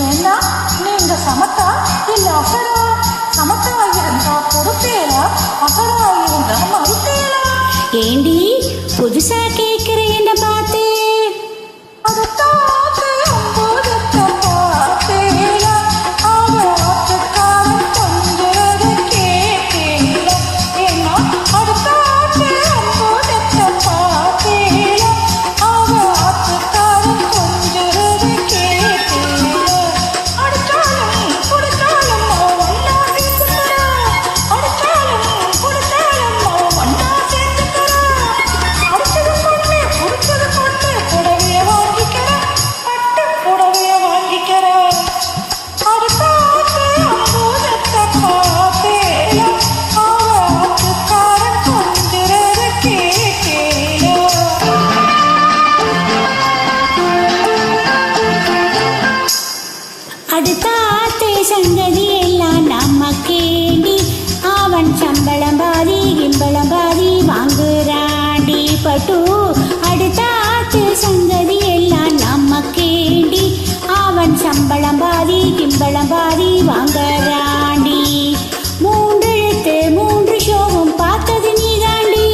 ஏன்னா நீங்க சமத்தா இல்ல அசடா? சமத்தா இருந்தா பொறுப்பேலா, அசடா இருந்தா மறுப்பேலா? ஏண்டி புதுசா கேட்கிற என்ன பார்த்து? அடுத்தாத்து சங்கதி எல்லாம் நமக்கேண்டி, அவன் சம்பளம் பாதி கிம்பளம் பாதி வாங்குறாண்டி பட்டு. அடுத்தாத்து சங்கதி எல்லாம் நமக்கேண்டி, அவன் சம்பளம் பாதி கிம்பளம் பாதி வாங்குறாண்டி. மூன்றெழுத்து மூன்று ஷோவும் பார்த்தது நீதாண்டி,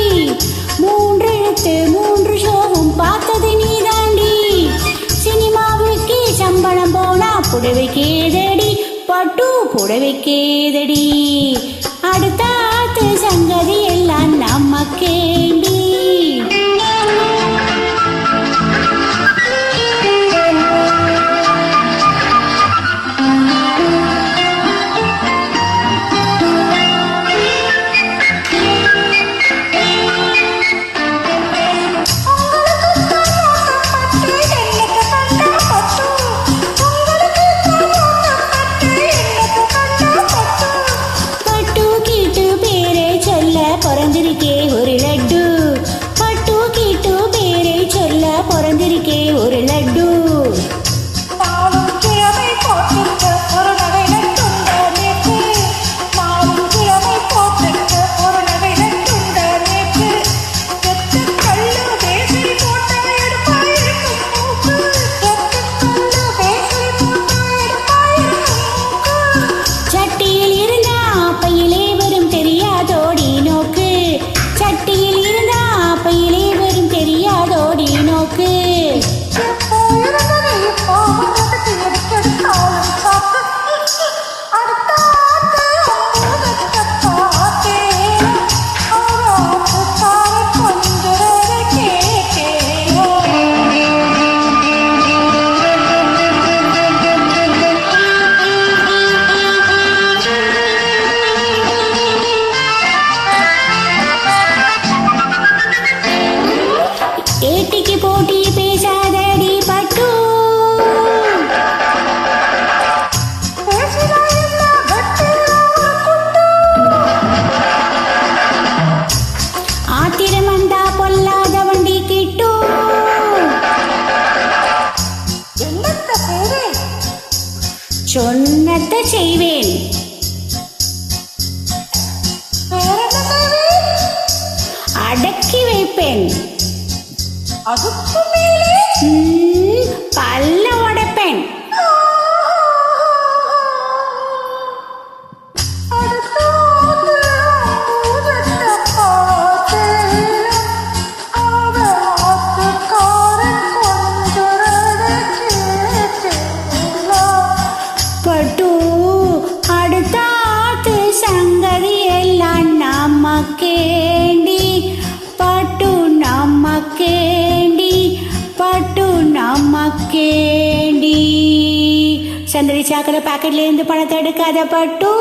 மூன்றெழுத்து மூன்று ஷோவும் பார்த்தது நீதாண்டி. சினிமாவுக்கு சம்பளம் போனா புடவைக்கேதடி பட்டு, புடவைக்கேதடி. அடுத்தாத்து சங்கதி எல்லாம் நமக்கேண்டி. பிறந்திருக்கே ஒரு லட்டு, பட்டு கீட்டு பேரை சொல்ல பிறந்திருக்கே ஒரு லட்டு. சட்டியில் இருந்தா பையிலே வரும் தெரியாதோடி நோக்கு, சட்டியில் இருந்தா பையிலே வரும் தெரியாதோடி நோக்கு. ஏட்டிக்கு போட்டி பேசாதடி பட்டு, ஆத்திரம் வந்தா பொல்லாத வண்டி கிட்டு. சொன்னத்தை செய்வேன், அடக்கி வைப்பேன், அதுக்கு மேலே பல்ல உடைப்பேன். பட்டு அடுத்தாத்து சங்கதி எல்லாம் நமக்கேண்டி பட்டு, நமக்கேண்டி பட்டு, நமக்கேண்டி. சந்திரி சாக்கடை பாக்கெட்ல இருந்து பணத்தை எடுக்காத பட்டு.